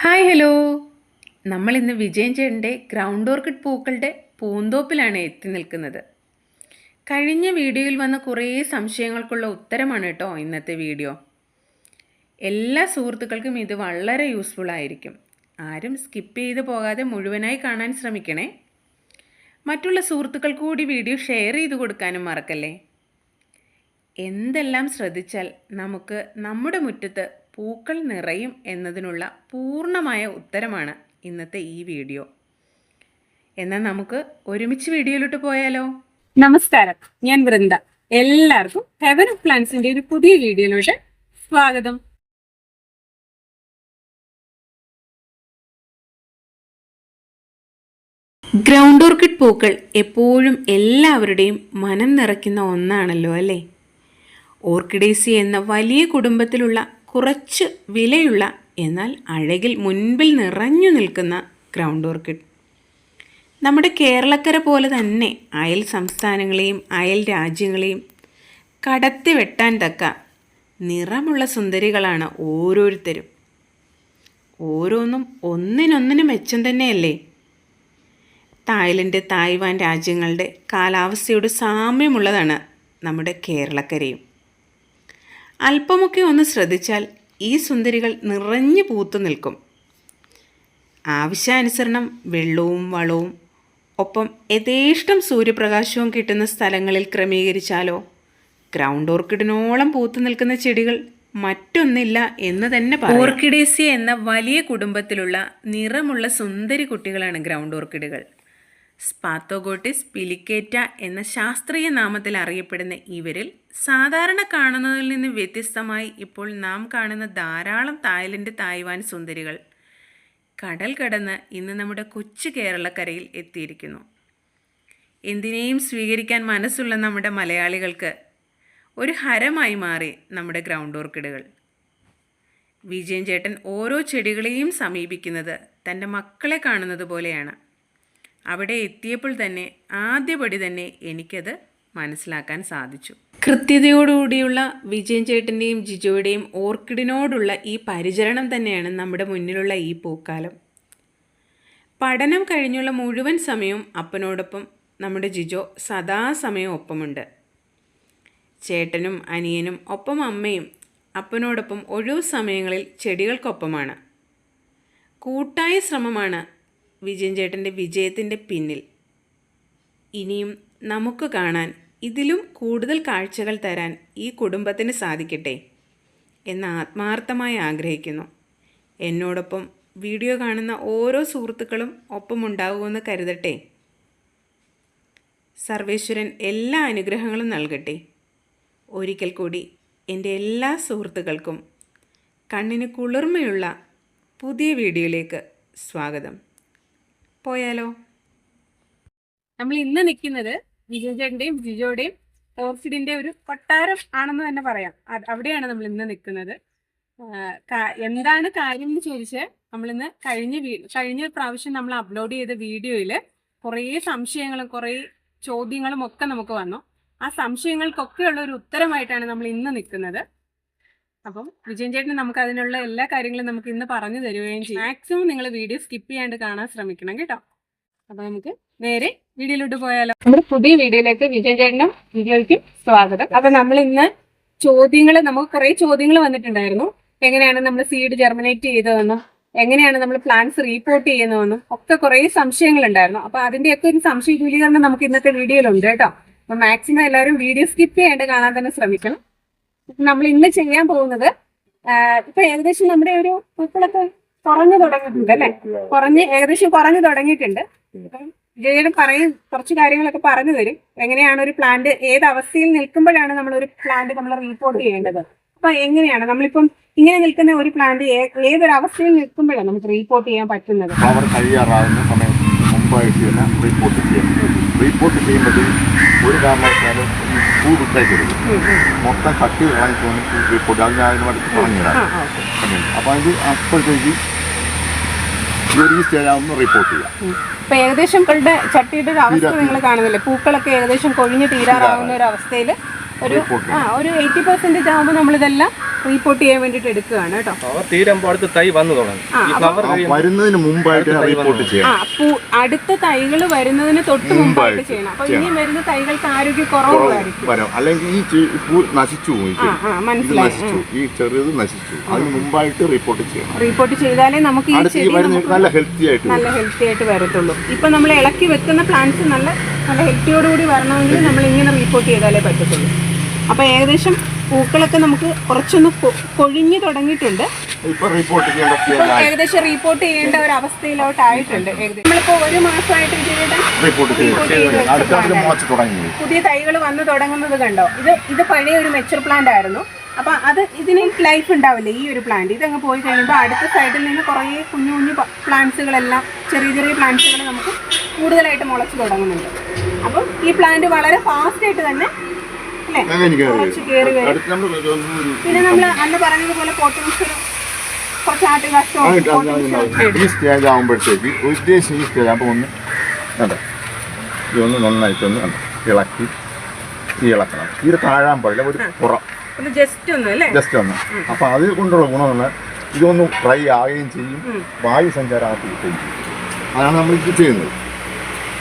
Hi hello. നമ്മളിന്ന് വിജയൻ ചേട്ടൻ്റെ ground orchid പൂക്കളുടെ പൂന്തോപ്പിലാണ് എത്തി നിൽക്കുന്നത്. കഴിഞ്ഞ വീഡിയോയിൽ വന്ന കുറേ സംശയങ്ങൾക്കുള്ള ഉത്തരമാണ് കേട്ടോ ഇന്നത്തെ വീഡിയോ. എല്ലാ സുഹൃത്തുക്കൾക്കും ഇത് വളരെ യൂസ്ഫുൾ ആയിരിക്കും. ആരും സ്കിപ്പ് ചെയ്ത് പോകാതെ മുഴുവനായി കാണാൻ ശ്രമിക്കണേ. മറ്റുള്ള സുഹൃത്തുക്കൾ കൂടി വീഡിയോ ഷെയർ ചെയ്ത് കൊടുക്കാനും മറക്കല്ലേ. എന്തെല്ലാം ശ്രദ്ധിച്ചാൽ നമുക്ക് നമ്മുടെ മുറ്റത്ത് പൂക്കൾ നിറയും എന്നതിനുള്ള പൂർണ്ണമായ ഉത്തരമാണ് ഇന്നത്തെ ഈ വീഡിയോ. എന്നാൽ നമുക്ക് ഒരുമിച്ച് വീഡിയോയിലോട്ട് പോയാലോ? നമസ്കാരം, ഞാൻ വൃന്ദ. എല്ലാവർക്കും ഹെവൻ ഓഫ് പ്ലാന്റ്സിന്റെ ഒരു പുതിയ വീഡിയോയിലോട്ട് സ്വാഗതം. ഗ്രൗണ്ട് ഓർക്കിഡ് പൂക്കൾ എപ്പോഴും എല്ലാവരുടെയും മനം നിറയ്ക്കുന്ന ഒന്നാണല്ലോ അല്ലേ? ഓർക്കിഡേസി എന്ന വലിയ കുടുംബത്തിലുള്ള കുറച്ച് വിലയുള്ള എന്നാൽ അഴകിൽ മുൻപിൽ നിറഞ്ഞു നിൽക്കുന്ന ഗ്രൗണ്ട് ഓർക്കിഡ് നമ്മുടെ കേരളക്കര പോലെ തന്നെ അയൽ സംസ്ഥാനങ്ങളെയും അയൽ രാജ്യങ്ങളെയും കടത്തി വെട്ടാൻ തക്ക നിറമുള്ള സുന്ദരികളാണ് ഓരോരുത്തരും. ഓരോന്നും ഒന്നിനൊന്നിന് മെച്ചം തന്നെയല്ലേ? തായ്ലൻഡ്, തായ്വാൻ രാജ്യങ്ങളുടെ കാലാവസ്ഥയോട് സാമ്യമുള്ളതാണ് നമ്മുടെ കേരളക്കരയും. അല്പമൊക്കെ ഒന്ന് ശ്രദ്ധിച്ചാൽ ഈ സുന്ദരികൾ നിറഞ്ഞു പൂത്തു നിൽക്കും. ആവശ്യാനുസരണം വെള്ളവും വളവും ഒപ്പം യഥേഷ്ടം സൂര്യപ്രകാശവും കിട്ടുന്ന സ്ഥലങ്ങളിൽ ക്രമീകരിച്ചാലോ ഗ്രൗണ്ട് ഓർക്കിഡിനോളം പൂത്തു നിൽക്കുന്ന ചെടികൾ മറ്റൊന്നില്ല എന്ന് തന്നെ പറയാം. ഓർക്കിഡേസി എന്ന വലിയ കുടുംബത്തിലുള്ള നിറമുള്ള സുന്ദരി കുട്ടികളാണ് ഗ്രൗണ്ട് ഓർക്കിഡുകൾ. സ്പാത്തോഗോട്ടിസ് പിലിക്കേറ്റ എന്ന ശാസ്ത്രീയ നാമത്തിൽ അറിയപ്പെടുന്ന ഇവരിൽ സാധാരണ കാണുന്നതിൽ നിന്ന് വ്യത്യസ്തമായി ഇപ്പോൾ നാം കാണുന്ന ധാരാളം തായ്ലൻഡ്, തായ്വാൻ സുന്ദരികൾ കടൽ കടന്ന് ഇന്ന് നമ്മുടെ കൊച്ചു കേരളക്കരയിൽ എത്തിയിരിക്കുന്നു. എന്തിനേയും സ്വീകരിക്കാൻ മനസ്സുള്ള നമ്മുടെ മലയാളികൾക്ക് ഒരു ഹരമായി മാറി നമ്മുടെ ഗ്രൗണ്ട് ഓർക്കിഡുകൾ. വിജയൻ ചേട്ടൻ ഓരോ ചെടികളെയും സമീപിക്കുന്നത് തൻ്റെ മക്കളെ കാണുന്നത് പോലെയാണ്. അവിടെ എത്തിയപ്പോൾ തന്നെ ആദ്യപടി തന്നെ എനിക്കത് മനസ്സിലാക്കാൻ സാധിച്ചു. കൃത്യതയോടുകൂടിയുള്ള വിജയൻ ചേട്ടൻ്റെയും ജിജോയുടെയും ഓർക്കിഡിനോടുള്ള ഈ പരിചരണം തന്നെയാണ് നമ്മുടെ മുന്നിലുള്ള ഈ പൂക്കാലം. പഠനം കഴിഞ്ഞുള്ള മുഴുവൻ സമയവും അപ്പനോടൊപ്പം നമ്മുടെ ജിജോ സദാസമയം ഒപ്പമുണ്ട്. ചേട്ടനും അനിയനും ഒപ്പം അമ്മയും അപ്പനോടൊപ്പം ഒഴിവു സമയങ്ങളിൽ ചെടികൾക്കൊപ്പമാണ്. കൂട്ടായ ശ്രമമാണ് വിജയൻ ചേട്ടൻ്റെ വിജയത്തിൻ്റെ പിന്നിൽ. ഇനിയും നമുക്ക് കാണാൻ ഇതിലും കൂടുതൽ കാഴ്ചകൾ തരാൻ ഈ കുടുംബത്തിന് സാധിക്കട്ടെ എന്ന് ആത്മാർത്ഥമായി ആഗ്രഹിക്കുന്നു. എന്നോടൊപ്പം വീഡിയോ കാണുന്ന ഓരോ സുഹൃത്തുക്കളും ഒപ്പമുണ്ടാകുമെന്ന് കരുതട്ടെ. സർവേശ്വരൻ എല്ലാ അനുഗ്രഹങ്ങളും നൽകട്ടെ. ഒരിക്കൽ കൂടി എൻ്റെ എല്ലാ സുഹൃത്തുക്കൾക്കും കണ്ണിന് കുളിർമയുള്ള പുതിയ വീഡിയോയിലേക്ക് സ്വാഗതം. പോയാലോ? നമ്മൾ ഇന്ന് നിൽക്കുന്നത് വിജയൻ ചേട്ടന്റെയും ജിജോയുടെയും ഓർക്കിഡിന്റെ ഒരു കൊട്ടാരം ആണെന്ന് തന്നെ പറയാം. അവിടെയാണ് നമ്മൾ ഇന്ന് നിൽക്കുന്നത്. എന്താണ് കാര്യം എന്ന് ചോദിച്ചാൽ, നമ്മളിന്ന് കഴിഞ്ഞ പ്രാവശ്യം നമ്മൾ അപ്ലോഡ് ചെയ്ത വീഡിയോയിൽ കുറേ സംശയങ്ങളും കുറേ ചോദ്യങ്ങളും ഒക്കെ നമുക്ക് വന്നു. ആ സംശയങ്ങൾക്കൊക്കെ ഉള്ള ഒരു ഉത്തരമായിട്ടാണ് നമ്മൾ ഇന്ന് നിൽക്കുന്നത്. അപ്പം വിജയൻ ചേട്ടന് നമുക്ക് അതിനുള്ള എല്ലാ കാര്യങ്ങളും നമുക്ക് ഇന്ന് പറഞ്ഞു തരുകയും ചെയ്യും. മാക്സിമം നിങ്ങൾ വീഡിയോ സ്കിപ്പ് ചെയ്യാണ്ട് കാണാൻ ശ്രമിക്കണം കേട്ടോ. അപ്പൊ നമുക്ക് നേരെ വീഡിയോയിലോട്ട് പോയാലോ? നമ്മുടെ പുതിയ വീഡിയോയിലേക്ക് വിജയൻ ചേട്ടനും ജിജോയ്ക്കും സ്വാഗതം. അപ്പൊ നമ്മൾ ഇന്ന് നമുക്ക് കുറെ ചോദ്യങ്ങൾ വന്നിട്ടുണ്ടായിരുന്നു. എങ്ങനെയാണ് നമ്മൾ സീഡ് ജെർമിനേറ്റ് ചെയ്തതെന്നും എങ്ങനെയാണ് നമ്മൾ പ്ലാന്റ്സ് റീപോർട്ട് ചെയ്യുന്നതെന്നും ഒക്കെ കുറെ സംശയങ്ങൾ ഉണ്ടായിരുന്നു. അപ്പൊ അതിന്റെയൊക്കെ ഒരു സംശയ ദൂരീകരണം നമുക്ക് ഇന്നത്തെ വീഡിയോയിലുണ്ട് കേട്ടോ. അപ്പൊ മാക്സിമം എല്ലാവരും വീഡിയോ സ്കിപ്പ് ചെയ്യാണ്ട് കാണാൻ തന്നെ ശ്രമിക്കണം. നമ്മൾ ഇന്ന് ചെയ്യാൻ പോകുന്നത്, ഇപ്പൊ ഏകദേശം നമ്മുടെ ഒരു പൂക്കളൊക്കെ കുറഞ്ഞു തുടങ്ങിയിട്ടുണ്ട് അല്ലെ? ഏകദേശം കുറഞ്ഞു തുടങ്ങിയിട്ടുണ്ട്. ജയയുടെ കുറച്ച് കാര്യങ്ങളൊക്കെ പറഞ്ഞു തരും. എങ്ങനെയാണ് ഒരു പ്ലാന്റ് ഏത് അവസ്ഥയിൽ നിൽക്കുമ്പോഴാണ് നമ്മൾ ഒരു പ്ലാന്റ് നമ്മൾ റീപോർട്ട് ചെയ്യേണ്ടത്. അപ്പൊ എങ്ങനെയാണ് നമ്മളിപ്പം ഇങ്ങനെ നിൽക്കുന്ന ഒരു പ്ലാന്റ് ഏതൊരു അവസ്ഥയിൽ നിൽക്കുമ്പോഴാണ് നമുക്ക് റീപോർട്ട് ചെയ്യാൻ പറ്റുന്നത്? കഴിയാറാകുന്ന സമയത്ത് മുമ്പായിട്ട് തന്നെ റീപോർട്ട് ചെയ്യണം. റീപോർട്ട് ചെയ്യുമ്പോഴത്തേക്കും ഒരു കാരണവശാലും പൂ വിട്ടേക്കരുത്. മൊത്തം കട്ടി വാങ്ങിക്കൊണ്ട് റീപോർട്ട് അത് ഞാൻ അതിനുമായിട്ട് പറഞ്ഞിടാം. അപ്പൊ അത് അപ്പോഴത്തേക്ക് ഈ സ്റ്റേജ് ആവുമ്പോൾ റിപ്പോർട്ട് ചെയ്യാം. ഇപ്പൊ ഏകദേശം ചട്ടിയുടെ ഒരു അവസ്ഥ നിങ്ങൾ കാണുന്നില്ലേ? പൂക്കളൊക്കെ ഏകദേശം കൊഴിഞ്ഞ് തീരാറാവുന്ന ഒരു അവസ്ഥയിൽ ഒരു 80% ആകുമ്പോൾ നമ്മളിതെല്ലാം റീപോർട്ട് ചെയ്യാൻ വേണ്ടിയിട്ട് എടുക്കുകയാണ് കേട്ടോ. ഫ്ലവർ തീരുമ്പോൾ അടുത്ത തൈ വന്നു തുടങ്ങും. ഈ ഫ്ലവർ വരുന്നതിന് മുമ്പായിട്ട് റിപ്പോർട്ട് ചെയ്യണം. അടുത്ത തൈകൾ വരുന്നതിന് തൊട്ട് മുമ്പായിട്ട് ചെയ്യണം. അപ്പൊ ഇനി വരുന്ന തൈകൾക്ക് ആരോഗ്യക്കുറവായിരിക്കും, അല്ലെങ്കിൽ ഈ പൂ നശിച്ചു പോയി, മനസ്സിലായി, ഈ ചെറുത് നശിച്ചു, അതിന് മുമ്പായിട്ട് റിപ്പോർട്ട് ചെയ്യണം. റിപ്പോർട്ട് ചെയ്താലേ നമുക്ക് ഈ ചെടി നല്ല ഹെൽത്തി ആയിട്ട് വരത്തുള്ളൂ. ഇപ്പൊ നമ്മൾ ഇളക്കി വെക്കുന്ന പ്ലാന്റ്സ് നല്ല ഹെൽത്തിയോടുകൂടി വരണമെങ്കിൽ നമ്മൾ ഇങ്ങനെ റിപ്പോർട്ട് ചെയ്താലേ പറ്റത്തുള്ളൂ. അപ്പൊ ഏകദേശം പൂക്കളൊക്കെ നമുക്ക് കുറച്ചൊന്ന് കൊഴിഞ്ഞു തുടങ്ങിയിട്ടുണ്ട്. ഏകദേശം റിപ്പോർട്ട് ചെയ്യേണ്ട ഒരു അവസ്ഥയിലോട്ടായിട്ടുണ്ട്. നമ്മളിപ്പോ 1 മാസമായിട്ട് പുതിയ തൈകൾ വന്നു തുടങ്ങുന്നത് കണ്ടോ. ഇത് പഴയ ഒരു മെച്ചൂർ പ്ലാന്റ് ആയിരുന്നു. അപ്പൊ ഇതിന് ലൈഫ് ഉണ്ടാവില്ല ഈ ഒരു പ്ലാന്റ്. ഇതങ്ങ് പോയി കഴിയുമ്പോൾ അടുത്ത സൈഡിൽ നിന്ന് കുറേ കുഞ്ഞു കുഞ്ഞു പ്ലാന്റ്സുകളെല്ലാം ചെറിയ പ്ലാന്റ്സുകൾ നമുക്ക് കൂടുതലായിട്ട് മുളച്ചു തുടങ്ങുന്നുണ്ട്. അപ്പം ഈ പ്ലാന്റ് വളരെ ഫാസ്റ്റ് ആയിട്ട് തന്നെ കുറച്ച് കയറി വരും. പിന്നെ നമ്മൾ അന്ന് പറഞ്ഞതുപോലെ പൊട്ടൻഷ്യലും കുറച്ച് ആട്ട് കഷ്ടവും ഈ സ്റ്റേജ് ആകുമ്പോഴത്തേക്ക് ഉദ്ദേശം ഈ സ്റ്റേജ് അപ്പോൾ ഇതൊന്ന് നന്നായിട്ടൊന്ന് ഇളക്കി ഇളക്കണം. ഇത് താഴാൻ പാടില്ല, ഒരു പുറം ജസ്റ്റ് ഒന്ന്. അപ്പൊ അതിൽ കൊണ്ടുള്ള ഗുണമെന്ന് ഇതൊന്ന് ഡ്രൈ ആവുകയും ചെയ്യും, വായു സഞ്ചാരം ആക്കുകയും ചെയ്യും. അതാണ് നമ്മൾ ഇത് ചെയ്യുന്നത്.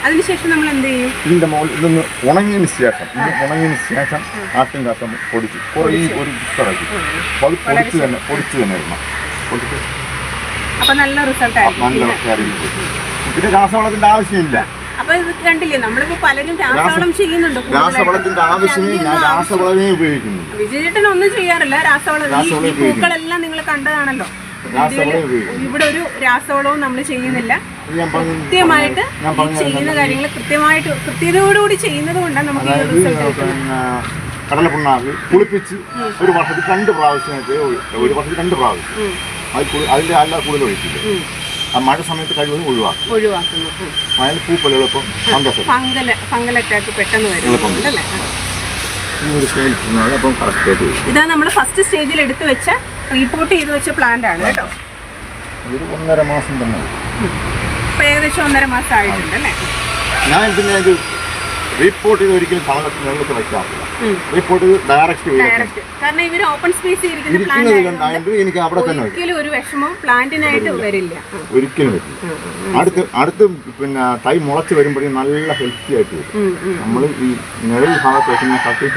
അതിനുശേഷം നമ്മൾ എന്ത് ചെയ്യും? ഇതിന്റെ മുകളിൽ ഇതൊന്ന് ഉണങ്ങിയതിന് ശേഷം ആട്ടും കാട്ടം പൊടിച്ച് കുറേ ഒരു ഇഷ്ടമാക്കി അപ്പോൾ അത് പൊടിച്ച് തന്നെ ഇടണം. പൊടിച്ച് അപ്പൊ നല്ല റിസൾട്ട് ആയിരിക്കും. പിന്നെ രാസവളത്തിന്റെ ആവശ്യമില്ല. അപ്പൊ ഇത് കണ്ടില്ലേ, നമ്മളിപ്പോ പലരും രാസവളം ചെയ്യുന്നുണ്ട്. രാസവളത്തിന്റെ ആവശ്യമില്ല, ഞാൻ രാസവളമേ ഉപയോഗിക്കുന്നു. വിജയേട്ടൻ ഒന്നും ചെയ്യാറില്ല രാസവളം. ഈ പൂക്കളെല്ലാം നിങ്ങൾ കണ്ടതാണല്ലോ. ഇവിടെ ഒരു രാസവളവും നമ്മൾ ചെയ്യുന്നില്ല. കൃത്യമായിട്ട് ചെയ്യുന്ന കാര്യങ്ങൾ കൃത്യതയോടുകൂടി ചെയ്യുന്നത് കൊണ്ടാണ് നമുക്ക് ഈ റിസൾട്ട് കിട്ടുന്നത്. കടലപ്പിണ്ണാക്ക് കുളിപ്പിച്ച് ഒരു വർഷത്തിൽ 2 പ്രാവശ്യം, അതിന്റെ അല്ല കൂടുതൽ ഒഴിക്കില്ല. ആ മഴ സമയത്ത് കഴിവതും ഒഴിവാക്കുന്നു. അതിൽ പൂപ്പൽ എളുപ്പം ഫംഗൽ അറ്റാക്ക് പെട്ടെന്ന് വരും. അപ്പം കറക്റ്റായിട്ട് വരും. ഇതാ നമ്മൾ ഫസ്റ്റ് സ്റ്റേജിൽ എടുത്തു വെച്ച റിപ്പോർട്ട് ചെയ്ത് വെച്ച പ്ലാന്റ് ആണ് കേട്ടോ. ഒരു 1.5 മാസം തന്നെ ഏകദേശം 1.5 മാസം ആയിട്ടുണ്ട് അല്ലേ. ഞാൻ പിന്നെ ഇത് റിപ്പോർട്ട് ചെയ്ത് ഒരിക്കലും വെള്ളത്തിൽ വയ്ക്കാറില്ല. റിപ്പോർട്ട് ഡയറക്റ്റ് കാരണം ഇവർ ഓപ്പൺ സ്പേസ് എനിക്ക് അവിടെ തന്നെ ഒരിക്കലും ഒരു വിഷമവും പ്ലാന്റിനായിട്ട് വരില്ല, ഒരിക്കലും വരില്ല. അടുത്ത് പിന്നെ തൈ മുളച്ച് വരുമ്പോഴേ നല്ല ഹെൽത്തി ആയിട്ട് വരും. നമ്മൾ ഈ നിഴൽ ഭാഗത്ത്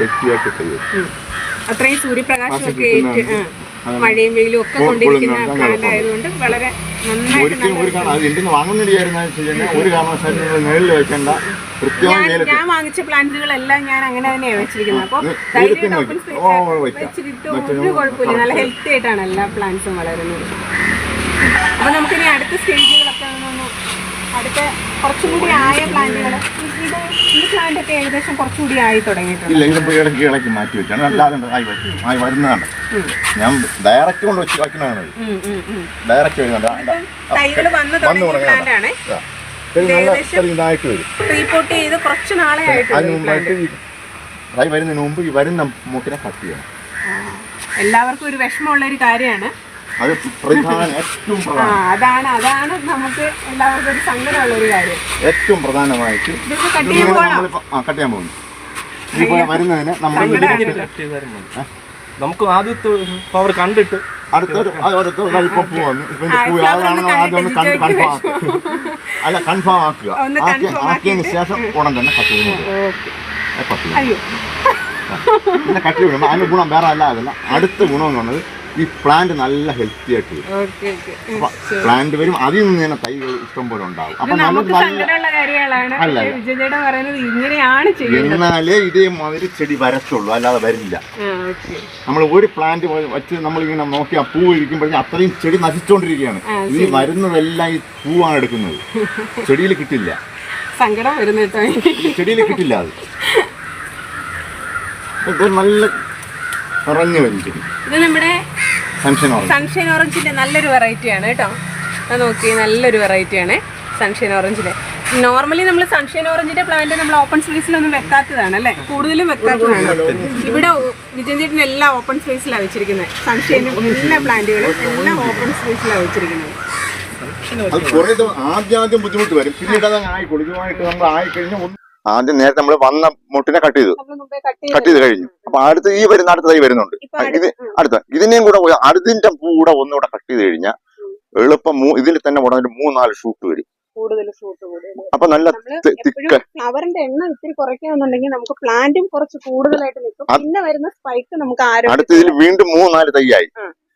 ഹെൽത്തി ആയിട്ട് തരും. അത്രയും സൂര്യപ്രകാശമൊക്കെ മഴയും വെയിലും ഒക്കെ കൊണ്ടിരിക്കുന്ന പ്ലാന്റ് ആയതുകൊണ്ട് വളരെ ഞാൻ വാങ്ങിച്ച പ്ലാന്റുകളെല്ലാം ഞാൻ അങ്ങനെ തന്നെയാണ് വെച്ചിരിക്കുന്നത്. അപ്പോൾ വെച്ചിട്ട് ഒരു കുഴപ്പമില്ല, നല്ല ഹെൽത്തി ആയിട്ടാണ് എല്ലാ പ്ലാന്റ്സും വളരുന്നത്. അപ്പോൾ നമുക്കിനി അടുത്ത സ്റ്റേജുകളൊക്കെ അടുത്ത കുറച്ചും കൂടി ആയ പ്ലാന്റുകൾ, ഈ പ്ലാന്റ് ഒക്കെ ഏകദേശം കുറച്ചുകൂടി ആയി തുടങ്ങിയിട്ടുണ്ട്. ഇടയ്ക്ക് മാറ്റി വെച്ചാണ്, അല്ലാതെ ആയി വരുന്നതാണ്. ഞാൻ ഡയറക്റ്റ് കൊണ്ട് വെച്ച് വയ്ക്കുന്നതാണ്. ഡയറക്റ്റ് തൈകൾ വന്ന് തുടങ്ങിയ പ്ലാന്റ് ആണ്. ഇതായിട്ട് വരും. റിപ്പോർട്ട് ചെയ്ത് കുറച്ച് നാളെ അതിന് മുമ്പായിട്ട് തൈ വരുന്നതിന് മുമ്പ് ഈ വരുന്ന മൂക്കിനെ കട്ട് ചെയ്യണം. എല്ലാവർക്കും ഒരു വിഷമമുള്ള ഒരു കാര്യമാണ്. അത് ഏറ്റവും അതാണ് നമുക്ക് എല്ലാവർക്കും ഒരു സങ്കടമുള്ള ഒരു കാര്യം. ഏറ്റവും പ്രധാനമായിട്ട് കട്ട് ചെയ്യാൻ പോകുന്നു. ഇതുപോലെ വരുന്നതിന് നമുക്ക് ആദ്യത്തെ പവർ കണ്ടിട്ട് അടുത്തൊരു ഇപ്പൊ പൂ വന്നു. പൂ ആണെന്ന് ആദ്യം ഒന്ന് കൺഫേം ആക്കുക. ആക്കിയതിന് ശേഷം ഉടൻ തന്നെ കട്ട് ചെയ്യുന്നത്. പിന്നെ കട്ട് ചെയ്യുമ്പോൾ അതിന് ഗുണം വേറെ അല്ല, അതല്ല. അടുത്ത ഗുണം എന്ന് പറഞ്ഞത് ഈ പ്ലാന്റ് നല്ല ഹെൽത്തി ആയിട്ട് വരും. പ്ലാന്റ് വരും, അതിൽ നിന്ന് തന്നെ തൈകൾ ഇഷ്ടം പോലെ ഉണ്ടാവും. അപ്പൊ എന്നാലേ ഇതേമാതിരി ചെടി വരത്തുള്ളൂ, അല്ലാതെ വരില്ല. നമ്മൾ ഒരു പ്ലാന്റ് വെച്ച് നമ്മളിങ്ങനെ നോക്കി ആ പൂ ഇരിക്കുമ്പോഴേ അത്രയും ചെടി നശിച്ചുകൊണ്ടിരിക്കുകയാണ്. ഈ വരുന്നതെല്ലാം ഈ പൂവാണ് എടുക്കുന്നത്, ചെടിയിൽ കിട്ടില്ല. സങ്കടം വരുന്ന ചെടിയിൽ കിട്ടില്ല. അത് നല്ല നിറഞ്ഞു വരും ചെടി. ഇത് നമ്മുടെ സൺഷൈൻ ഓറഞ്ചിന്റെ നല്ലൊരു വെറൈറ്റിയാണ് കേട്ടോ. അത് നോക്കി, നല്ലൊരു വെറൈറ്റിയാണ് സൺഷൈൻ ഓറഞ്ചിന്റെ. നോർമലി നമ്മൾ സൺഷൈൻ ഓറഞ്ചിന്റെ പ്ലാന്റ് നമ്മൾ ഓപ്പൺ സ്പേസിലൊന്നും വെക്കാത്തതാണ് അല്ലേ, കൂടുതലും വെക്കാത്തതാണ്. ഇവിടെ വിജയൻ ചേട്ടൻ എല്ലാം ഓപ്പൺ സ്പേസിലാണ് വെച്ചിരിക്കുന്നത്. സൺഷൈനും എല്ലാ പ്ലാന്റുകളും എല്ലാം ഓപ്പൺ സ്പേസിലാണ് വെച്ചിരിക്കുന്നത്. ആദ്യം ബുദ്ധിമുട്ട് വരും, പിന്നീട് അത് ആയിക്കോളും. ഇതുമായിട്ട് നമ്മൾ ആയിക്കഴിഞ്ഞാൽ ആദ്യം നേരത്തെ നമ്മൾ വന്ന മുട്ടിനെ കട്ട് ചെയ്തു നമ്മൾ മുമ്പേ കട്ട് ചെയ്ത് കഴിഞ്ഞു. അപ്പൊ അടുത്ത അടുത്ത തൈ വരുന്നുണ്ട്. ഇത് ഇതിനെയും കൂടെ അടുത്തിന്റെ പൂ കൂടെ ഒന്നുകൂടെ കട്ട് ചെയ്ത് കഴിഞ്ഞാൽ എളുപ്പം ഇതിൽ തന്നെ ഉടനെ 3-4 ഷൂട്ട് വരും. കൂടുതൽ ഷൂട്ട് കൂടുതൽ. അപ്പൊ നല്ല തിക്ക് ഫ്ലവറിന്റെ എണ്ണം ഇത്തിരി കുറയ്ക്കുകയാണെന്നുണ്ടെങ്കിൽ നമുക്ക് പ്ലാന്റും കുറച്ച് കൂടുതലായിട്ട് നിൽക്കും. പിന്നെ വരുന്ന സ്പൈക്ക് നമുക്ക് അടുത്ത ഇതിൽ വീണ്ടും 3-4 തൈയായി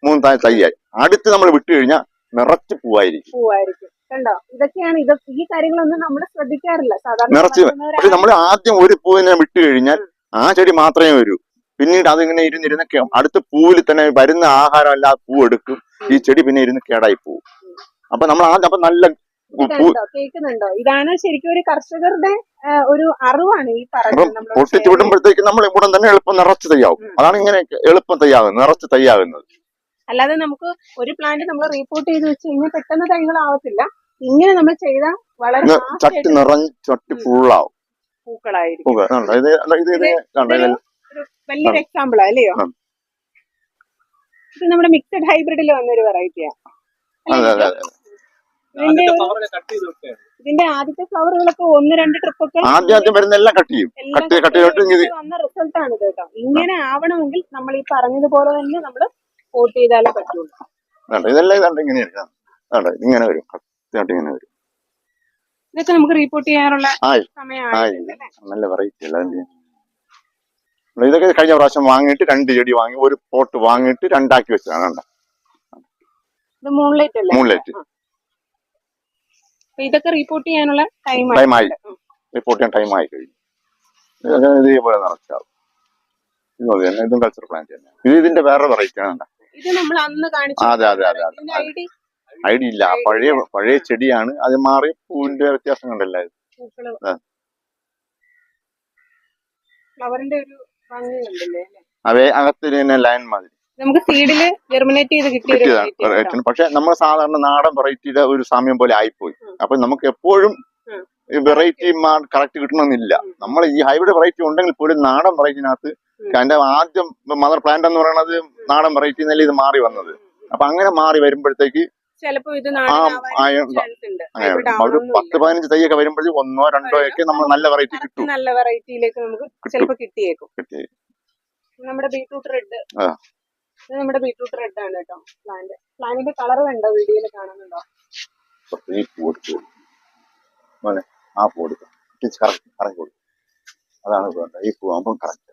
3-4 തൈയായി. അടുത്ത് നമ്മൾ വിട്ടു കഴിഞ്ഞാൽ നിറച്ച് പൂവായിരിക്കും. കണ്ടോ, ഇതൊക്കെയാണ് ഈ കാര്യങ്ങളൊന്നും നമ്മൾ ശ്രദ്ധിക്കാറില്ല സാധാരണ. നിറച്ച് പക്ഷെ നമ്മൾ ആദ്യം ഒരു പൂവിനെ വിട്ടു കഴിഞ്ഞാൽ ആ ചെടി മാത്രമേ വരൂ. പിന്നീട് അതിങ്ങനെ ഇരുന്നിരുന്ന് അടുത്ത പൂവിൽ തന്നെ വരുന്ന ആഹാരം അല്ലാതെ പൂ എടുക്കും. ഈ ചെടി പിന്നെ ഇരുന്ന് കേടായി പോവും. അപ്പൊ നമ്മൾ ആദ്യം അപ്പൊ നല്ല കേൾക്കുന്നുണ്ടോ? ഇതാണ് ശരിക്കും ഒരു കർഷകരുടെ ഒരു അറിവാണ് ഈ പറയുന്നത്. പൊട്ടിച്ചു വിടുമ്പോഴത്തേക്ക് നമ്മൾ ഇവിടെ തന്നെ എളുപ്പം നിറച്ച് തയ്യാവും. അതാണ് ഇങ്ങനെ എളുപ്പം തയ്യാകുന്നത്, നിറച്ച് തയ്യാകുന്നത്. അല്ലാതെ നമുക്ക് ഒരു പ്ലാന്റ് നമ്മൾ റിപ്പോർട്ട് ചെയ്ത് വെച്ച് കഴിഞ്ഞാൽ പെട്ടെന്ന് തൈകളാവത്തില്ല. ഇങ്ങനെ നമ്മൾ ചെയ്താൽ വളരെ ചട്ടി നിറഞ്ഞ് ചട്ടി ഫുള്ളാവും, പൂക്കളായിരിക്കും. വലിയൊരു എക്സാമ്പിൾ അല്ലയോ? ഇത് നമ്മുടെ മിക്സഡ് ഹൈബ്രിഡിൽ വന്നൊരു വെറൈറ്റിയാ. ഇതിന്റെ ആദ്യത്തെ ഫ്ലവറുകളൊക്കെ 1-2 ട്രിപ്പൊക്കെ ആദ്യം വരുന്നെല്ലാം കട്ട് ചെയ്യും. വന്ന റിസൾട്ട് ആണ് കേട്ടോ. ഇങ്ങനെ ആവണമെങ്കിൽ നമ്മൾ ഈ പറഞ്ഞതുപോലെ തന്നെ നമ്മൾ വോട്ട് ചെയ്താലേ പറ്റുള്ളൂ. ഇതെല്ലാം ഇങ്ങനെ വരും, ഇങ്ങനെ വരും. ഇതൊക്കെ നമുക്ക് റിപ്പോർട്ട് ചെയ്യാനുള്ള സമയമായി. നല്ല വെറൈറ്റി അല്ല. ഇതൊക്കെ കഴിഞ്ഞ പ്രാവശ്യം വാങ്ങിയിട്ട് 2 ചെടി വാങ്ങി ഒരു പോട്ട് വാങ്ങിയിട്ട് 2 ആക്കി വെച്ചതാണ്. ഇത് മൂൺലൈറ്റ് അല്ലേ? മൂൺലൈറ്റ്. ഇതൊക്കെ റിപ്പോർട്ട് ചെയ്യാനുള്ള ടൈമായി. റിപ്പോർട്ട് ചെയ്യാൻ ടൈമായി കഴിഞ്ഞു. ഇതേപോലെ നിറച്ചാവും. ഇതും കൾച്ചർ പ്ലാന്റ് തന്നെയാണ്. ഇതിന്റെ വേറെ വെറൈറ്റി ആണ്. ഇത് നമ്മൾ അന്ന് കാണിച്ചു. അതെ. ഐഡിയ ഇല്ല. പഴയ ചെടിയാണ്. അത് മാറി പൂവിന്റെ വ്യത്യാസം കണ്ടല്ലേ. ഫ്ലവറിന്റെ ഒരു ഭംഗി കണ്ടല്ലേ. അവയെ അകത്ത് ലൈൻ മാതിരി നമുക്ക് സീഡില് ജെർമിനേറ്റ് ചെയ്ത് കിട്ടിയതാണ്. പക്ഷെ നമ്മൾ സാധാരണ നാടൻ വെറൈറ്റിയുടെ ഒരു സാമ്യം പോലെ ആയിപ്പോയി. അപ്പൊ നമുക്ക് എപ്പോഴും വെറൈറ്റി കറക്റ്റ് കിട്ടണമെന്നില്ല. നമ്മൾ ഈ ഹൈബ്രിഡ് വെറൈറ്റി ഉണ്ടെങ്കിൽ പോലും നാടൻ വെറൈറ്റിനകത്ത് അതിന്റെ ആദ്യം മദർ പ്ലാന്റ് എന്ന് പറയുന്നത് നാടൻ വെറൈറ്റി എന്നല്ലേ ഇത് മാറി വന്നത്. അപ്പൊ അങ്ങനെ മാറി വരുമ്പോഴത്തേക്ക് ചിലപ്പോ ഇത് ഒരു 10-15 തൈയൊക്കെ വരുമ്പോഴത്തേക്ക് 1-2 ഒക്കെ നമ്മൾ നല്ല വെറൈറ്റി കിട്ടും. നല്ല വെറൈറ്റിയിലേക്ക് നമുക്ക് ചിലപ്പോ കിട്ടിയേക്കും. നമ്മുടെ ബീട്രൂട്ട് റെഡ്, ഇത് നമ്മുടെ ബീട്രൂട്ട് റെഡ് ആണ് കേട്ടോ. പ്ലാന്റിന്റെ കളർ കണ്ടോ? വീഡിയോയിൽ കാണുന്നുണ്ടോ? ആ പൂ കൊടുക്കും, കറക്റ്റ് കൊടുക്കും. അതാണ് ഈ പൂ ആകുമ്പോൾ കറക്റ്റ്.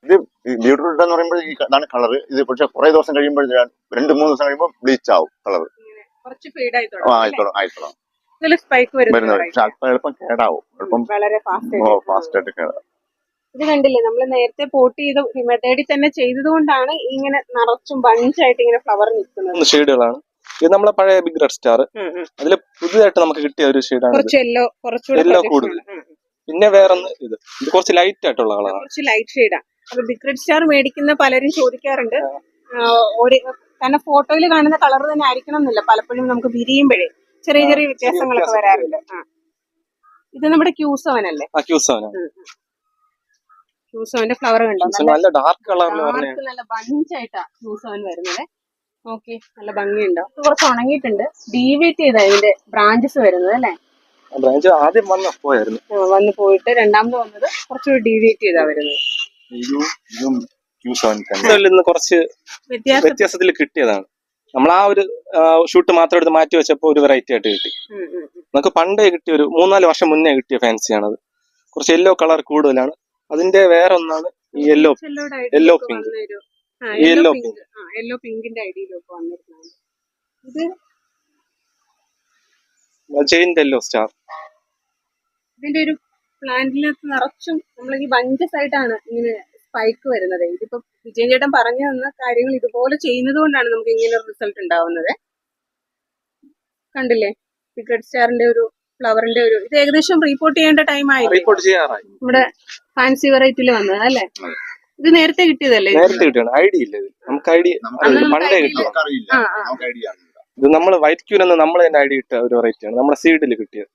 ഇത് ബീട്രൂട്ട് എന്ന് പറയുമ്പോൾ ഇതാണ് കളർ. ഇത് പക്ഷെ കുറെ ദിവസം കഴിയുമ്പോൾ 2-3 ദിവസം കഴിയുമ്പോൾ ബ്ലീച്ച് ആവും കളർ. ആയിത്തോളാം. എളുപ്പം കേടാവും. എളുപ്പം ഫാസ്റ്റ് ആയിട്ട് കേടാവും. ഇത് കണ്ടില്ലേ, നമ്മൾ നേരത്തെ പോട്ട് ചെയ്ത് മെത്തേഡിൽ തന്നെ ചെയ്തത് കൊണ്ടാണ് ഇങ്ങനെ നിറച്ചും ബഞ്ചായിട്ട് ഇങ്ങനെ ഫ്ലവർ നിൽക്കുന്നത്. ഷെയ്ഡുകളാണ് ഇത്. നമ്മളെ പഴയ ബിഗ് റെഡ് സ്റ്റാർ, അതിൽ പുതിയതായിട്ട് നമുക്ക് കിട്ടിയ ഒരു ഷെയ്ഡാണ്. കുറച്ചുകൂടെ കൂടുതൽ. പിന്നെ വേറൊന്ന് ഇത് കുറച്ച് ലൈറ്റ് ആയിട്ടുള്ള കളറാണ്, കുറച്ച് ലൈറ്റ് ഷെയ്ഡാ. അപ്പൊ ബിഗ് റെഡ് സ്റ്റാർ മേടിക്കുന്ന പലരും ചോദിക്കാറുണ്ട്, കാരണം ഫോട്ടോയിൽ കാണുന്ന കളർ തന്നെ ആയിരിക്കണം എന്നില്ല. പലപ്പോഴും നമുക്ക് വിരിയുമ്പോഴേ ചെറിയ വ്യത്യാസങ്ങളൊക്കെ വരാറുണ്ട്. ഇത് നമ്മുടെ ക്യൂസോവൻ അല്ലേ? ക്യൂസോവന്റെ ഫ്ലവർ കണ്ടോ? നല്ല ഡാർക്ക് കളറിൽ നല്ല ബഞ്ചായിട്ടാ ക്യൂസോവൻ വരുന്നത്. ഓക്കെ, നല്ല ഭംഗിയുണ്ടോ? കുറച്ച് ഉണങ്ങിയിട്ടുണ്ട്. ഡീവേറ്റ് ചെയ്താ ഇതിന്റെ ബ്രാഞ്ചസ് വരുന്നത് അല്ലേ? ബ്രാഞ്ച് ആദ്യം വന്ന് പോയിട്ട് രണ്ടാമത് വന്നത് കുറച്ചുകൂടി ഡീവേറ്റ് ചെയ്താ വരുന്നത്. കുറച്ച് വ്യത്യാസത്തിൽ കിട്ടിയതാണ്. നമ്മൾ ആ ഒരു ഷൂട്ട് മാത്രം എടുത്ത് മാറ്റി വെച്ചപ്പോ ഒരു വെറൈറ്റി ആയിട്ട് കിട്ടി. നമുക്ക് പണ്ടേ കിട്ടിയ ഒരു 3-4 വർഷം മുന്നേ കിട്ടിയ ഫാൻസിയാണത്. കുറച്ച് യെല്ലോ കളർ കൂടുതലാണ്. അതിന്റെ വേറെ ഒന്നാണ് ഈ യെല്ലോ പിങ്ക്. യെല്ലോ പിങ്കിന്റെ ഐഡിയയിലൊക്കെ വന്നിരുന്നത്. ഇത് ജെയിന്റ് യെല്ലോ സ്റ്റാർ. ഇതിന്റെ ഒരു പ്ലാന്റിനകത്ത് നിറച്ചും നമ്മൾ ഈ ബഞ്ചസ് ആയിട്ടാണ് ഇങ്ങനെ സ്പൈക്ക് വരുന്നത്. ഇതിപ്പോ വിജയൻ ചേട്ടൻ പറഞ്ഞു തന്ന കാര്യങ്ങൾ ഇതുപോലെ ചെയ്യുന്നത് കൊണ്ടാണ് നമുക്ക് ഇങ്ങനെ ഒരു റിസൾട്ട് ഉണ്ടാവുന്നത്. കണ്ടില്ലേ, ബിഗ് റെഡ് സ്റ്റാറിന്റെ ഒരു ഫ്ലവറിന്റെ ഒരു ഇത് ഏകദേശം റിപ്പോർട്ട് ചെയ്യേണ്ട ടൈം ആയി. നമ്മുടെ ഫാൻസി വെറൈറ്റിയിൽ വന്നത് അല്ലേ? ഇത് നേരത്തെ കിട്ടിയതല്ലേ? നേരത്തെ കിട്ടിയാണ്. ഐഡിയ ഇല്ല ഇത്. നമുക്ക് ഐഡിയ പണ്ടേ കിട്ടിയ ഇത്. നമ്മൾ വൈറ്റ് ക്യൂൻ എന്ന് നമ്മൾ തന്നെ ഐഡിയ ഇട്ട ഒരു വെറൈറ്റിയാണ്. നമ്മുടെ സീഡിൽ കിട്ടിയത്.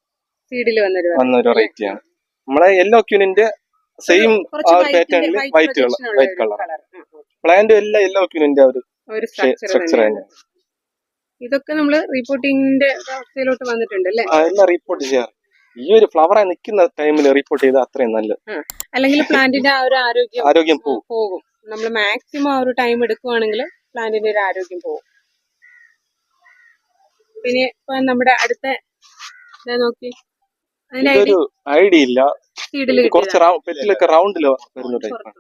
സീഡിൽ വന്നൊരു വെറൈറ്റിയാണ്. നമ്മളെ യെല്ലോ ക്യൂനിന്റെ സെയിം പാറ്റേണിൽ വൈറ്റ് കളർ. പ്ലാന്റ് എല്ലാം യെല്ലോ ക്യൂനിന്റെ ഒരു സ്ട്രക്ചർ തന്നെയാണ്. ഇതൊക്കെ നമ്മള് റിപ്പോർട്ടിങ്ങിന്റെ അവസ്ഥയിലോട്ട് വന്നിട്ടുണ്ട് അല്ലേ? എല്ലാം റിപ്പോർട്ട് ചെയ്യാറ്. ഈ ഒരു ഫ്ലവറായി നിൽക്കുന്ന ടൈമിൽ റിപ്പോർട്ട് ചെയ്താൽ അത്രയും നല്ലത്. അല്ലെങ്കിൽ പ്ലാന്റിന്റെ ആ ഒരു ആരോഗ്യം പോകും. നമ്മൾ മാക്സിമം ആ ഒരു ടൈം എടുക്കുവാണെങ്കിൽ പ്ലാന്റിന്റെ ഒരു ആരോഗ്യം പോകും. പിന്നെ ഇപ്പൊ നമ്മുടെ അടുത്ത നോക്കി ഒരു ഐഡിയ ഇല്ല. സീഡില് കുറച്ച് പെറ്റിലൊക്കെ റൗണ്ടില് വരുന്ന ടൈപ്പ്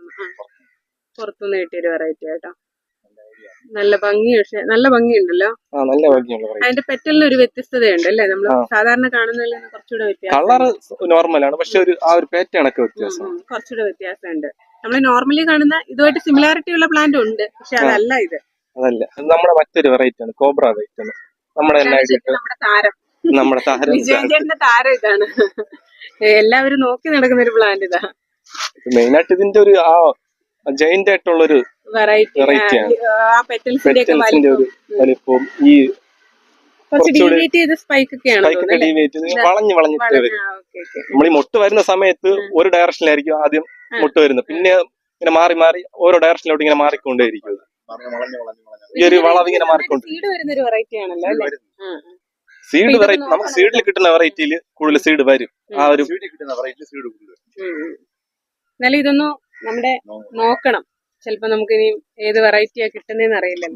പുറത്തുനിന്ന് കിട്ടിയൊരു വെറൈറ്റി ആയിട്ടോ. നല്ല ഭംഗി, പക്ഷെ നല്ല ഭംഗിയുണ്ടല്ലോ. നല്ല ഭംഗിയുള്ള അതിന്റെ പെറ്റലിന് ഒരു വ്യത്യസ്തതയുണ്ട് അല്ലേ? നമ്മൾ സാധാരണ കാണുന്നതിൽ നിന്ന് കുറച്ചുകൂടെ വ്യത്യാസം. കളർ നോർമലാണ്, പക്ഷെ ആ ഒരു പാറ്റേൺ ഒക്കെ വ്യത്യാസം, കുറച്ചുകൂടെ വ്യത്യാസമുണ്ട്. നമ്മൾ നോർമലി കാണുന്ന ഇതുമായിട്ട് സിമിലാരിറ്റി ഉള്ള പ്ലാന്റ് ഉണ്ട്, പക്ഷെ അതല്ല ഇത്. അതല്ല, നമ്മുടെ മറ്റൊരു വെറൈറ്റി ആണ്, കോബ്ര വെറൈറ്റി ആണ്. നമ്മുടെ താരം, നമ്മുടെ താരം, വിജയന്റെ താരം ഇതാണ്. എല്ലാവരും നോക്കി നടക്കുന്ന ഒരു പ്ലാന്റ് ഇതാ. മെയിനായിട്ട് ഇതിന്റെ ഒരു ആ ജൈന്റ് ആയിട്ടുള്ള ഒരു വെറൈറ്റിയാണ്. പെറ്റൽസിന്റെ ഒരു വലിപ്പവും ഈ വളഞ്ഞു വളഞ്ഞിട്ട് വരും. നമ്മൾ ഈ മുട്ട് വരുന്ന സമയത്ത് ഒരു ഡയറക്ഷനിലായിരിക്കും ആദ്യം മുട്ട് വരുന്നത്, പിന്നെ ഇങ്ങനെ മാറി മാറി ഓരോ ഡയറക്ഷനിലോട്ട് ഇങ്ങനെ മാറിക്കൊണ്ടേയിരിക്കും. ഈ ഒരു വളവ് ഇങ്ങനെ മാറിക്കൊണ്ട് സീഡ് വെറൈറ്റി, നമുക്ക് സീഡിൽ കിട്ടുന്ന വെറൈറ്റിയിൽ കൂടുതൽ സീഡ് വരും. ആ ഒരു എന്നാലും ഇതൊന്നും നമ്മുടെ നോക്കണം. ചിലപ്പോ നമുക്ക് ഇനി ഏത് വെറൈറ്റിയാ കിട്ടുന്നതെന്ന് അറിയില്ല.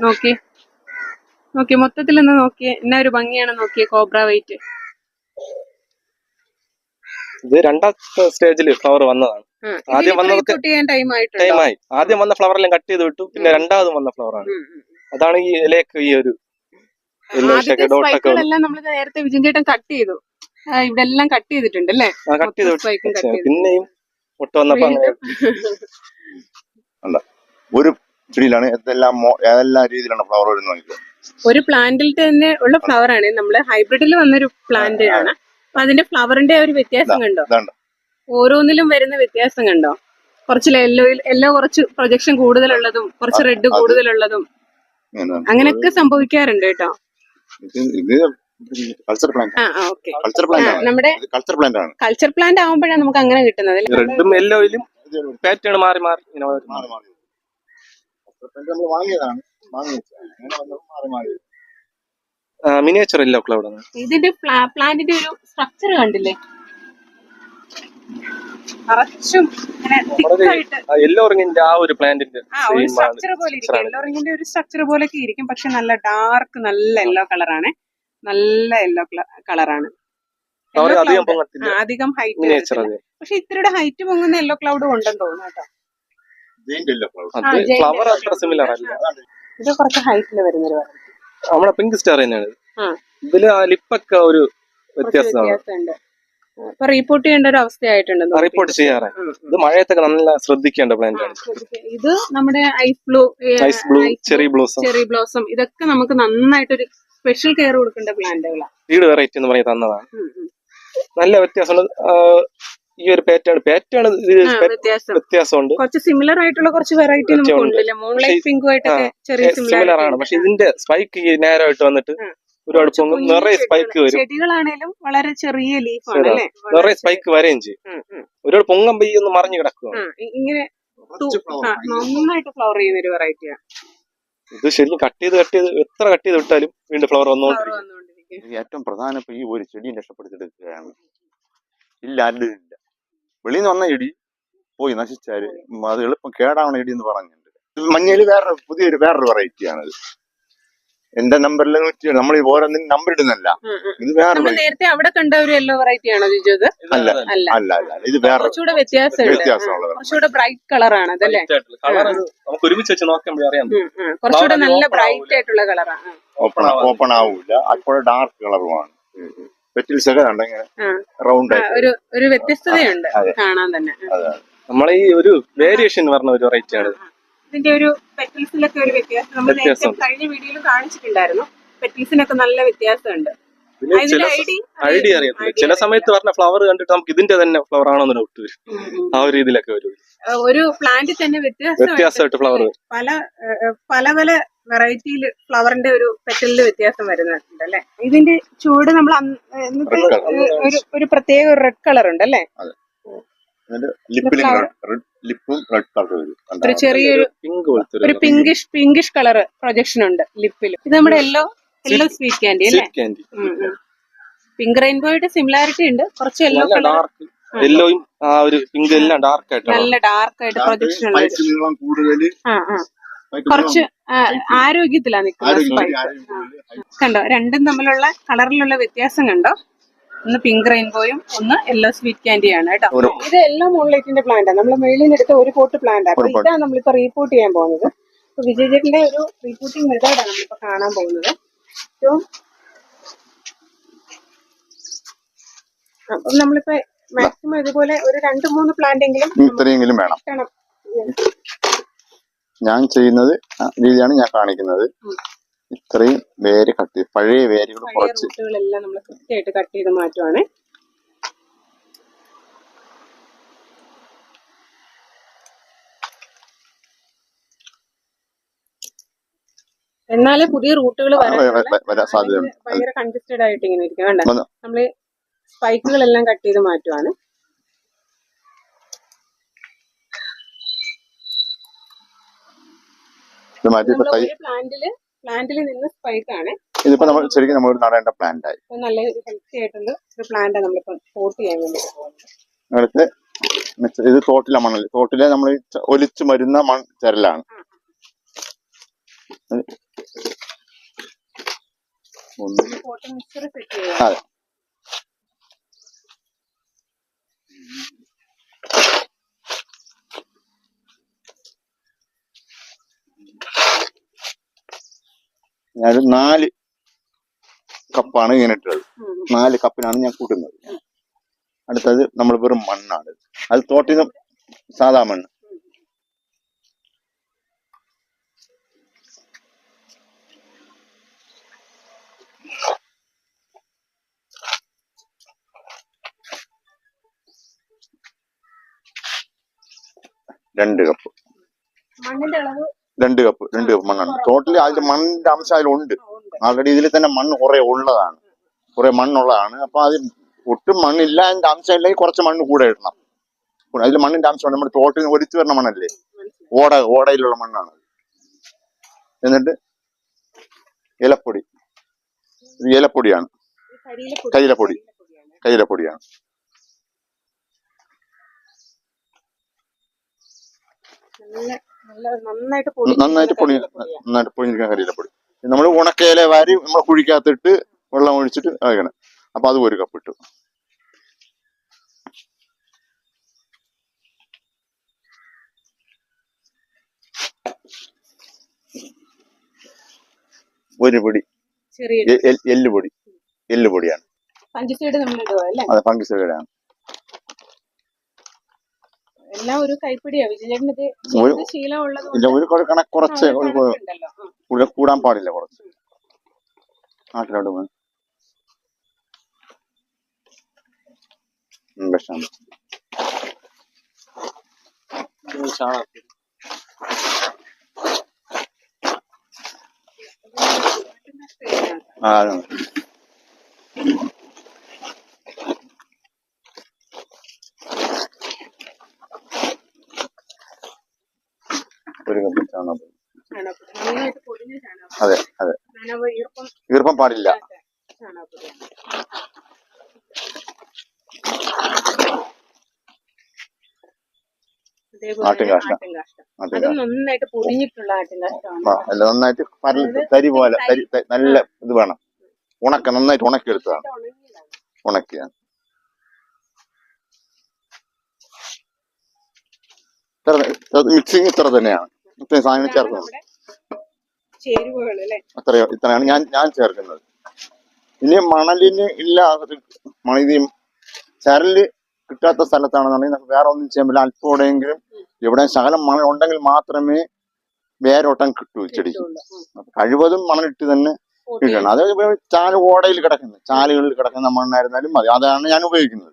നോക്കി മൊത്തത്തിലൊന്ന് നോക്കിയേ, എന്നാ ഒരു ഭംഗിയാണ് നോക്കിയേ. കോബ്ര വൈറ്റ് ഇത് രണ്ടാമത്തെ സ്റ്റേജില് ഫ്ലവർ വന്നതാണ്. ആദ്യം വന്നത് ടൈമായി. ആദ്യം വന്ന ഫ്ലവർ എല്ലാം കട്ട് ചെയ്ത് വിട്ടു, പിന്നെ രണ്ടാമതും വന്ന ഫ്ലവറാണ്. അതാണ് ഈ ഇലയൊക്കെ ഈ ഒരു എല്ലാം നമ്മൾ നേരത്തെ വിജയൻ ചേട്ടൻ കട്ട് ചെയ്തു. ഇവിടെ എല്ലാം കട്ട് ചെയ്തിട്ടുണ്ട് അല്ലേ? കട്ട് ചെയ്ത് വിട്ടു. പിന്നെയും മുട്ട വന്നപ്പോ ഒരു ചെടിയിലാണ് ഏതെല്ലാം രീതിയിലാണ് ഫ്ലവർ വരുന്നത്. ഒരു പ്ലാന്റിൽ തന്നെ ഉള്ള ഫ്ലവർ ആണ്. നമ്മള് ഹൈബ്രിഡിൽ വന്നൊരു പ്ലാന്റ് ആണ്. അപ്പൊ അതിന്റെ ഫ്ലവറിന്റെ ഒരു വ്യത്യാസം കണ്ടോ? ഓരോന്നിലും വരുന്ന വ്യത്യാസം കണ്ടോ? കുറച്ച് യെല്ലോ കുറച്ച് പ്രൊജക്ഷൻ കൂടുതലുള്ളതും കുറച്ച് റെഡ് കൂടുതലുള്ളതും അങ്ങനെയൊക്കെ സംഭവിക്കാറുണ്ട് കേട്ടോ. നമ്മുടെ കൾച്ചർ പ്ലാന്റ് ആവുമ്പോഴാണ് നമുക്ക് അങ്ങനെ കിട്ടുന്നത്. റെഡും യെല്ലോയിലും പാറ്റേൺ മാറി മാറി മിനിയേച്ചർ യെല്ലോ ക്ലൗഡ് ആണ്. ഇതിന്റെ പ്ലാന്റിന്റെ ഒരു സ്ട്രക്ചർ കണ്ടില്ലേ? യെല്ലോ റിങ്ങിന്റെ ആ ഒരു പ്ലാന്റിന്റെ സ്ട്രക്ചർ പോലെ ഇരിക്കും. യെല്ലോ റിങ്ങിന്റെ ഒരു സ്ട്രക്ചർ പോലെയൊക്കെ ഇരിക്കും, പക്ഷെ നല്ല ഡാർക്ക്, നല്ല യെല്ലോ കളറാണ്. നല്ല യെല്ലോ കളറാണ്. അധികം ഹൈറ്റ്, പക്ഷെ ഇത്തിരിയുടെ ഹൈറ്റ് പൊങ്ങുന്ന യെല്ലോ ക്ലൗഡും ഉണ്ടെന്ന് തോന്നുന്നു കേട്ടോ. ഇത് കുറച്ച് ഹൈറ്റില് വരുന്നൊരു നമ്മുടെ പിങ്ക് സ്റ്റാർ തന്നെയാണ്. ഇതില് ആ ലിപ്പൊക്കെ ഒരു വ്യത്യാസമുണ്ട്. ഇപ്പൊ റിപ്പോർട്ട് ചെയ്യേണ്ട ഒരു അവസ്ഥയായിട്ടുണ്ട്. റിപ്പോർട്ട് ചെയ്യാറ്. ഇത് മഴയത്തൊക്കെ നല്ല ശ്രദ്ധിക്കേണ്ട പ്ലാന്റ് ആണ്. ഇത് നമ്മുടെ ഐസ് ബ്ലൂ, ചെറി ബ്ലോസം ഇതൊക്കെ നമുക്ക് നന്നായിട്ടൊരു സ്പെഷ്യൽ കെയർ കൊടുക്കേണ്ട പ്ലാന്റുകളാണ്. സീഡ് വെറൈറ്റി എന്ന് പറഞ്ഞ് തന്നതാണ്. നല്ല വ്യത്യാസമുണ്ട്. ഈ ഒരു വ്യത്യാസമുണ്ട്. കുറച്ച് സിമിലർ ആയിട്ടുള്ള കുറച്ച് വെറൈറ്റി നമുക്ക് ഉണ്ടല്ലേ. മൂൺലൈറ്റ് പിങ്കുമായിട്ടൊക്കെ ചെറിയ സിമിലർ ആണ്. പക്ഷെ ഇതിന്റെ സ്പൈക്ക് നേരമായിട്ട് വന്നിട്ട് ഒരുപാട് നിറയെ സ്പൈക്ക് വരും. ചെടികളാണേലും വളരെ ചെറിയ ലീഫാണ് അല്ലേ? നിറയെ സ്പൈക്ക് വരെയും ചെയ്യും. ഒരുപാട് പൊങ്ങം പെയ്യൊന്ന് മറിഞ്ഞു കിടക്കുക. ഇങ്ങനെ നന്നായിട്ട് ഫ്ലവർ ചെയ്യുന്ന ഒരു വെറൈറ്റിയാണ് ഇത്. ശരിക്കും കട്ട് ചെയ്ത് എത്ര കട്ട് ചെയ്ത് വിട്ടാലും വീണ്ടും ഫ്ലവർ വന്നുകൊണ്ടിരിക്കും. ഏറ്റവും പ്രധാനപ്പെട്ട ഈ ഒരു ചെടി രക്ഷപ്പെടുത്തിയെടുക്കുകയാണ്. ഇല്ല, വെളിയിൽ നിന്ന് വന്ന ചെടി പോയി നശിച്ചാല് അത് എളുപ്പം കേടാവണ ചെടി എന്ന് പറഞ്ഞിട്ടുണ്ട്. മഞ്ഞയിൽ വേറൊരു വെറൈറ്റിയാണത്. എന്റെ നമ്പറിൽ നമ്മൾ ഓരോന്നിനും നമ്പർ ഇടുന്നല്ല. ഇത് വേറെ നേരത്തെ അവിടെ കണ്ട ഒരു യെല്ലോ വെറൈറ്റി ആണോ ജിജോ? അല്ല, ഇത് വേറെ കുറച്ചുകൂടെ വ്യത്യാസമുള്ള കുറച്ചുകൂടെ ബ്രൈറ്റ് കളറാണ് അതല്ലേ? നമുക്ക് ഒരുമിച്ച് വെച്ച് നോക്കുമ്പോൾ അറിയാം. കുറച്ചുകൂടെ നല്ല ബ്രൈറ്റ് ആയിട്ടുള്ള കളറാണ്. ഓപ്പൺ ആവൂല, അപ്പോൾ ഡാർക്ക് കളറുമാണ്. പെറ്റിൽസ് ഒക്കെ ഇങ്ങനെ റൗണ്ട് ഒരു വ്യത്യസ്തതയുണ്ട് കാണാൻ തന്നെ. നമ്മളെ ഈ ഒരു വേരിയേഷൻ പറഞ്ഞ ഒരു വെറൈറ്റി ആണ്. ഇതിന്റെ ഒരു പെറ്റിൽസിലൊക്കെ ഒരു വ്യത്യാസം നമ്മൾ നേരത്തെ കഴിഞ്ഞ വീഡിയോയിൽ കാണിച്ചിട്ടുണ്ടായിരുന്നു. പെറ്റിൽസിനൊക്കെ നല്ല വ്യത്യാസമുണ്ട്. ഐഡിയ അറിയത്തില്ല. ചില സമയത്ത് പറഞ്ഞ ഫ്ലവർ കണ്ടിട്ട് നമുക്ക് ഇതിന്റെ തന്നെ ഫ്ലവർ ആണോ എന്ന് ഡൗട്ട് വരും. ആ ഒരു രീതിയിലൊക്കെ വരും. ഒരു പ്ലാന്റിൽ തന്നെ വ്യത്യാസമായിട്ട് ഫ്ലവർ പല വെറൈറ്റിയിൽ ഫ്ലവറിന്റെ ഒരു പെറ്റലില് വ്യത്യാസം വരുന്നുണ്ട് അല്ലെ? ഇതിന്റെ ചുവട് നമ്മൾ ഒരു പ്രത്യേക റെഡ് കളർ ഉണ്ട് അല്ലേ? ഒരു ചെറിയൊരു പിങ്കിഷ് കളർ പ്രൊജക്ഷൻ ഉണ്ട് ലിപ്പിൽ. ഇത് നമ്മുടെ യെല്ലോ യെല്ലോ സ്വീറ്റ് ക്യാൻഡി അല്ലേ? Sweet candy. പിങ്ക് റെയിൻബോയുടെ സിമിലാരിറ്റി ഉണ്ട്, കുറച്ച് യെല്ലോ നല്ല കളർ, ഡാർക്ക് യെല്ലോയും ആ ഒരു പിങ്ക് എല്ലാം ഡാർക്ക് ആയിട്ടാണ്. നല്ല ഡാർക്ക് ആയിട്ട് പ്രൊജക്ഷൻ ഉള്ള സ്പൈക്ക് നീളം കൂടുതല്, കുറച്ച് ആരോഗ്യത്തിലാ നിൽക്കുന്നത് സ്പൈക്ക്. കണ്ടോ, രണ്ടും തമ്മിലുള്ള കളറിലുള്ള വ്യത്യാസം കണ്ടോ? ഒന്ന് പിങ്ക് റെയിൻബോയും ഒന്ന് യെല്ലോ സ്വീറ്റ് ക്യാൻഡിയാണ് കേട്ടോ. ഇത് യെല്ലോ മൂൺലൈറ്റിന്റെ പ്ലാന്റ് ആണ്. നമ്മൾ മേളിൽ നിന്ന് എടുത്ത ഒരു പോട്ട് പ്ലാന്റ് ആണ്. അപ്പൊ ഇതാണ് നമ്മളിപ്പോ റീപോർട്ട് ചെയ്യാൻ പോകുന്നത്. അപ്പൊ വിജയ് ചേട്ടന്റെ ഒരു റീപോർട്ടിംഗ് മെത്തേഡാണ് നമ്മളിപ്പോ കാണാൻ പോകുന്നത്. അപ്പം നമ്മളിപ്പോ മാക്സിമം ഇതുപോലെ ഒരു 2-3 പ്ലാന്റ് എങ്കിലും ഇത്രയെങ്കിലും വേണം. ഞാൻ ചെയ്യുന്നത് രീതിയാണ് ഞാൻ കാണിക്കുന്നത്. ഇത്രയും വേര് കട്ട്, പഴയ വേരുകൾ കുറച്ച് റൂട്ടുകളെല്ലാം നമ്മൾ കൃത്യമായിട്ട് കട്ട് ചെയ്ത് മാറ്റുവാണ്. എന്നാലേ പുതിയ റൂട്ടുകൾ വരാൻ സാധ്യതയുണ്ട്. ഭയങ്കര കൺജസ്റ്റഡ് ആയിട്ട് ഇങ്ങനെ ഇരിക്കും. വേണ്ട, നമ്മള് സ്പൈക്കുകളെല്ലാം കട്ട് ചെയ്ത് മാറ്റുവാണ്. പ്ലാന്റിൽ നിന്ന് സ്പൈക്കാണ്. ഇതിപ്പോ നമ്മൾ ശരിക്കും നമ്മൾ നടേണ്ട പ്ലാന്റ് ആയി. നല്ല ഹെൽത്തി ആയിട്ടുള്ള ഒരു പ്ലാന്റ് നമ്മളിപ്പോ പോട്ട് ചെയ്യാൻ വേണ്ടി പോകുന്നത്. അടുത്ത് ഇത് തോട്ടിലെ മണ്ണല്ലേ, തോട്ടിലെ നമ്മൾ ഒലിച്ചു മരുന്ന ചരലാണ്. അതെ, ഞാനൊരു 4 കപ്പാണ് ഇങ്ങനെ ഇട്ടത്. 4 കപ്പിനാണ് ഞാൻ കൂട്ടുന്നത്. അടുത്തത് നമ്മൾ വെറും മണ്ണാണ്, അത് തോട്ടിൽ നിന്ന് സാധാ മണ്ണ്. രണ്ട് കപ്പ് മണ്ണാണ്. ടോട്ടലി അതിന്റെ മണ്ണിന്റെ അംശം അതിലുണ്ട്. ആൾറെഡി ഇതിൽ തന്നെ മണ്ണ് കുറെ മണ്ണുള്ളതാണ്. അപ്പൊ അത് ഒട്ടും മണ്ണില്ല, അതിന്റെ അംശം ഇല്ലെങ്കിൽ കുറച്ച് മണ്ണ് കൂടെ ഇടണം. അതിൽ മണ്ണിന്റെ അംശം നമ്മുടെ തോട്ടിൽ നിന്ന് ഒലിച്ചു വരുന്ന മണ്ണല്ലേ, ഓടയിലുള്ള മണ്ണാണ്. എന്നിട്ട് ഏലപ്പൊടിയാണ്, കൈലപ്പൊടിയാണ്. നന്നായിട്ട് പൊടിഞ്ഞിരിക്കുന്ന കരിയിലപ്പൊടി. നമ്മൾ ഉണക്കയില വാരി നമ്മൾ കുഴിക്കകത്തിട്ട് വെള്ളം ഒഴിച്ചിട്ട് ആകണം. അപ്പൊ അത് 1 കപ്പ് ഇട്ടു. ഒരു പൊടി എല്ലുപൊടിയാണ്. അതെ, ഫംഗിസൈഡാണ്. എല്ലാം ഒരു കൈപ്പിടിയാ വിജയനത് ശീലമുള്ളത്. ഒരു കണക്ക് കുറച്ച് കൂടാൻ പാടില്ല. കുറച്ച് നാട്ടിലോട്ട് പോയി വിഷം. ഒരു കപ്പ് ചാണകപ്പൊടി. അതെ, ഈർപ്പം പാടില്ല. ആട്ടിൻകാഷ്ടം നന്നായിട്ട് പൊടിഞ്ഞിട്ടുള്ള ആട്ടിൻകാഷ്ടമാണ്. അല്ല, നന്നായിട്ട് തരി പോലെ നല്ല ഇത് വേണം. നന്നായിട്ട് ഉണക്കിയെടുത്തതാണ്. ഉണക്കിയാണ് മിക്സിങ്. ഇത്ര തന്നെയാണ്, ഇത്രയും സാധനം ചേർക്കുന്നത്. ഇത്രയാണ് ഞാൻ ചേർക്കുന്നത്. ഇനി മണലിന് ഇല്ല, മണലിയും ചരല് കിട്ടാത്ത സ്ഥലത്താണെന്നുണ്ടെങ്കിൽ നമുക്ക് വേറെ ഒന്നും ചെയ്യാൻ പറ്റില്ല. അല്പം എവിടെയെങ്കിലും എവിടെ ശകലം മണൽ ഉണ്ടെങ്കിൽ മാത്രമേ വേരോട്ടം കിട്ടൂ ചെടിക്ക്. കഴിവതും മണലിട്ട് തന്നെ ഇടണം. അത് ഓടയിൽ കിടക്കുന്ന ചാലുകളിൽ കിടക്കുന്ന മണ്ണായിരുന്നാലും മതി. അതാണ് ഞാൻ ഉപയോഗിക്കുന്നത്.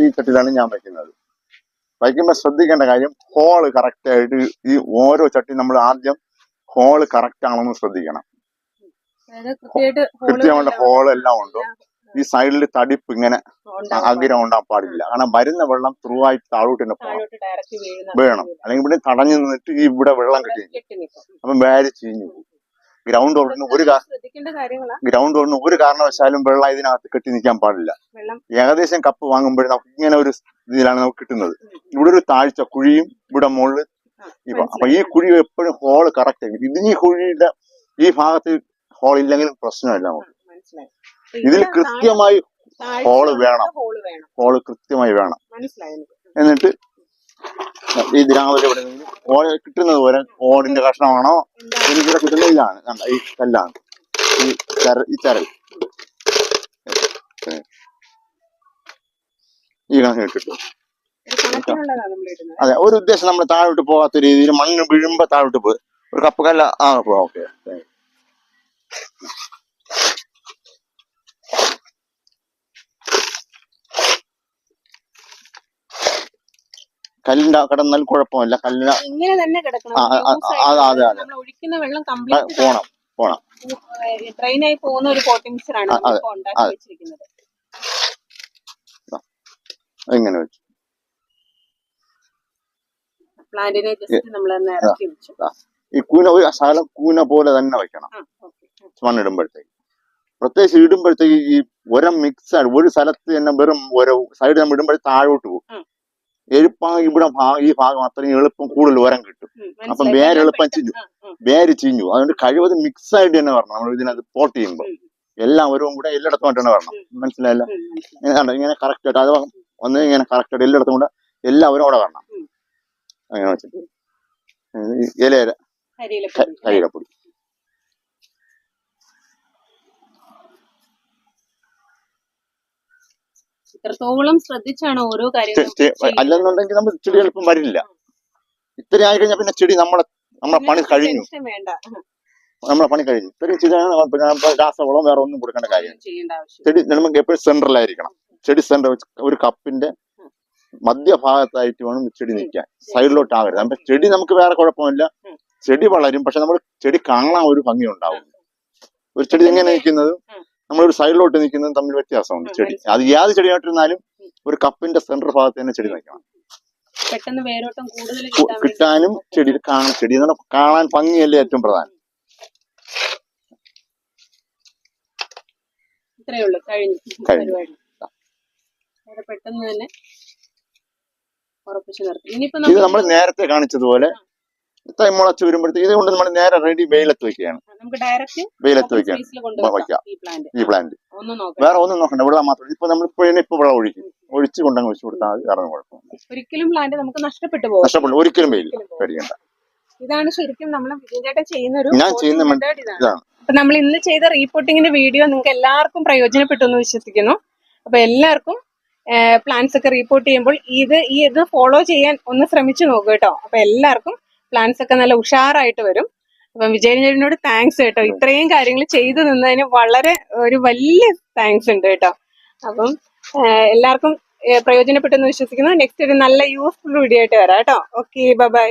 ഈ ചട്ടിയിലാണ് ഞാൻ വയ്ക്കുന്നത്. വയ്ക്കുമ്പോൾ ശ്രദ്ധിക്കേണ്ട കാര്യം ഹോള് കറക്റ്റ് ആയിട്ട് ഈ ഓരോ ചട്ടി നമ്മൾ ആദ്യം ഹോള് കറക്റ്റ് ആണെന്ന് ശ്രദ്ധിക്കണം. കൃത്യമായിട്ട് ഹോൾ എല്ലാം ഉണ്ടോ. ഈ സൈഡിൽ തടിപ്പ് ഇങ്ങനെ ആഗ്രഹം ഉണ്ടാകാൻ പാടില്ല. കാരണം വരുന്ന വെള്ളം ത്രൂ ആയിട്ട് താഴോട്ട് തന്നെ വേണം. അല്ലെങ്കിൽ ഇവിടെ തടഞ്ഞു നിന്നിട്ട് ഈ ഇവിടെ വെള്ളം കെട്ടി അപ്പം വേര് ചീഞ്ഞു പോകും. ഗ്രൗണ്ട് ഫ്ലോറിന് ഒരു കാരണവശാലും വെള്ളം ഇതിനകത്ത് കെട്ടി നിൽക്കാൻ പാടില്ല. ഏകദേശം കപ്പ് വാങ്ങുമ്പോഴേ നമുക്ക് ഇങ്ങനെ ഒരു ഇതിലാണ് നമുക്ക് കിട്ടുന്നത്. ഇവിടെ ഒരു താഴ്ച കുഴിയും ഇവിടെ മുകളിൽ അപ്പൊ ഈ കുഴി എപ്പോഴും ഹോള് കറക്റ്റ് ആയിരിക്കും. ഇതിന് ഈ കുഴിയുടെ ഈ ഭാഗത്ത് ഹോൾ ഇല്ലെങ്കിലും പ്രശ്നമില്ല. നമുക്ക് ഇതിൽ കൃത്യമായി ഹോള് വേണം. ഹോള് കൃത്യമായി വേണം. എന്നിട്ട് ഈ ദ്രാവകം ഇവിടെ ഓട് കിട്ടുന്നത് പോലെ ഓടിന്റെ കഷ്ണമാണോ എനിക്കിവിടെ കിട്ടുന്നത് ഇതാണ്. ഈ കല്ലാണ് ഈ ചരൽ ഈ കണക്കിന് ഇട്ടിട്ടു. അതെ, ഒരു ഉദ്ദേശം നമ്മൾ താഴോട്ട് പോകാത്ത രീതിയിൽ മണ്ണ് വീഴുമ്പോ താഴോട്ട് പോയി ഒരു കപ്പ് കല്ല ഓക്കെ. കല്ലിന്റെ കിടന്നാൽ കുഴപ്പമില്ല. കല്ലിന് അതെ അതെ പോണം ട്രെയിനായി പോകുന്ന ഒരു കോട്ടിംഗ് ഇങ്ങനെ വെച്ചു. പ്ലാന്റിനെ ജസ്റ്റ് നമ്മൾ ഇറക്കി വെച്ചു. ഈ കൂന ഒരു ശകലം കൂന പോലെ തന്നെ വെക്കണം മണ്ണിടുമ്പോഴത്തേക്ക്. പ്രത്യേകിച്ച് ഇടുമ്പോഴത്തേക്ക് ഈ ഉരം മിക്സ് ആയിട്ട് ഒരു സ്ഥലത്ത് തന്നെ വെറും ഒരു സൈഡ് നമ്മൾ ഇടുമ്പോഴത്തേക്ക് താഴോട്ട് പോകും. എളുപ്പം ഇവിടെ ഈ ഭാഗം അത്രയും എളുപ്പം കൂടുതൽ ഉരം കിട്ടും. അപ്പം വേര് എളുപ്പം ചീഞ്ഞു. അതുകൊണ്ട് കഴിവത് മിക്സ് ആയിട്ട് തന്നെ വരണം. നമ്മൾ ഇതിനകത്ത് പോട്ട് ചെയ്യുമ്പോൾ എല്ലാം ഉരവും കൂടെ എല്ലായിടത്തുമായിട്ട് തന്നെ വരണം. മനസ്സിലായല്ലോ? ഇങ്ങനെ കറക്റ്റ് ആയിട്ട് അത് ഒന്ന് ഇങ്ങനെ കറക്റ്റ് ആയിട്ട് എല്ലായിടത്തും കൂടെ എല്ലാവരും കൂടെ വരണം. അങ്ങനെ വെച്ചിട്ട് കരിയിലപ്പൊടി ഇത്രത്തോളം ശ്രദ്ധിച്ചാണ് ഓരോ കാര്യങ്ങളും. അല്ലെന്നുണ്ടെങ്കിൽ നമ്മൾ ചെടി എളുപ്പം വരില്ല. ഇത്രയും ആയി കഴിഞ്ഞാൽ പിന്നെ ചെടി നമ്മളെ പണി കഴിഞ്ഞു. നമ്മളെ പണി കഴിഞ്ഞു. ഇത്രയും ചെയ്താൽ രാസവളം വേറെ ഒന്നും കൊടുക്കേണ്ട കാര്യം. ചെടി നമുക്ക് എപ്പോഴും സെന്ററിലായിരിക്കണം. ചെടി സെന്റർ ഒരു കപ്പിന്റെ മധ്യഭാഗത്തായിട്ട് വേണം ചെടി നിൽക്കാൻ. സൈഡിലോട്ട് ആകരുത്. അപ്പൊ ചെടി നമുക്ക് വേറെ കുഴപ്പമില്ല, ചെടി വളരും. പക്ഷെ നമ്മൾ ചെടി കാണാൻ ഒരു ഭംഗി ഉണ്ടാവും. ഒരു ചെടി എങ്ങനെ നിൽക്കുന്നതും നമ്മളൊരു സൈഡിലോട്ട് നിൽക്കുന്നതും തമ്മിൽ വ്യത്യാസമുണ്ട്. ചെടി അത് ഏത് ചെടിയായിട്ടിരുന്നാലും ഒരു കപ്പിന്റെ സെന്റർ ഭാഗത്ത് തന്നെ ചെടി നിൽക്കണം. കിട്ടാനും ചെടി കാണാൻ ചെടി കാണാൻ ഭംഗിയല്ലേ ഏറ്റവും പ്രധാനം. കഴിഞ്ഞു. പെട്ടെന്ന് തന്നെ ഉറപ്പിച്ചു നിർത്തി. ഇത് നമ്മൾ നേരത്തെ കാണിച്ചതുപോലെ മുളച്ച് വരുമ്പോഴത്തേക്ക് ഇതുകൊണ്ട് നമ്മൾ നേരെ റെഡി വെയിലത്ത് വെക്കുകയാണ്. വെയിലത്ത് വെക്കാം ഈ പ്ലാന്റ്. വേറെ ഒന്നും നോക്കണ്ട, വെള്ളം മാത്രം. ഇപ്പൊ നമ്മൾ ഇപ്പൊ വെള്ളം ഒഴിച്ച് കൊണ്ടങ്ങ് വെച്ച് കൊടുത്താൽ മതി. കാരണം കുഴപ്പമില്ല. ഒരിക്കലും പ്ലാന്റ് നമുക്ക് നഷ്ടപ്പെട്ടു ഒരിക്കലും പേടിക്കണ്ട. ഇതാണ് ശരിക്കും നമ്മൾ വിജയചേട്ടൻ ചെയ്യുന്ന ഒരു ഞാൻ ചെയ്യുന്ന ഇതാണ്. അപ്പൊ നമ്മൾ ഇന്ന് ചെയ്ത റീപോർട്ടിങ്ങിന്റെ വീഡിയോ നിങ്ങൾക്ക് എല്ലാവർക്കും പ്രയോജനപ്പെട്ടു എന്ന് വിശ്വസിക്കുന്നു. അപ്പൊ എല്ലാവർക്കും പ്ലാന്റ്സ് ഒക്കെ റീപോർട്ട് ചെയ്യുമ്പോൾ ഇത് ഫോളോ ചെയ്യാൻ ഒന്ന് ശ്രമിച്ചു നോക്കൂ കേട്ടോ. അപ്പൊ എല്ലാവർക്കും പ്ലാന്റ്സ് ഒക്കെ നല്ല ഉഷാറായിട്ട് വരും. അപ്പം വിജയനോട് താങ്ക്സ് കേട്ടോ. ഇത്രയും കാര്യങ്ങൾ ചെയ്തു നിന്നതിന് വളരെ ഒരു വലിയ താങ്ക്സ് ഉണ്ട് കേട്ടോ. അപ്പം എല്ലാവർക്കും പ്രയോജനപ്പെട്ടെന്ന് വിശ്വസിക്കുന്നു. നെക്സ്റ്റ് ഒരു നല്ല യൂസ്ഫുൾ വീഡിയോ ആയിട്ട് വരാം കേട്ടോ. Okay, by.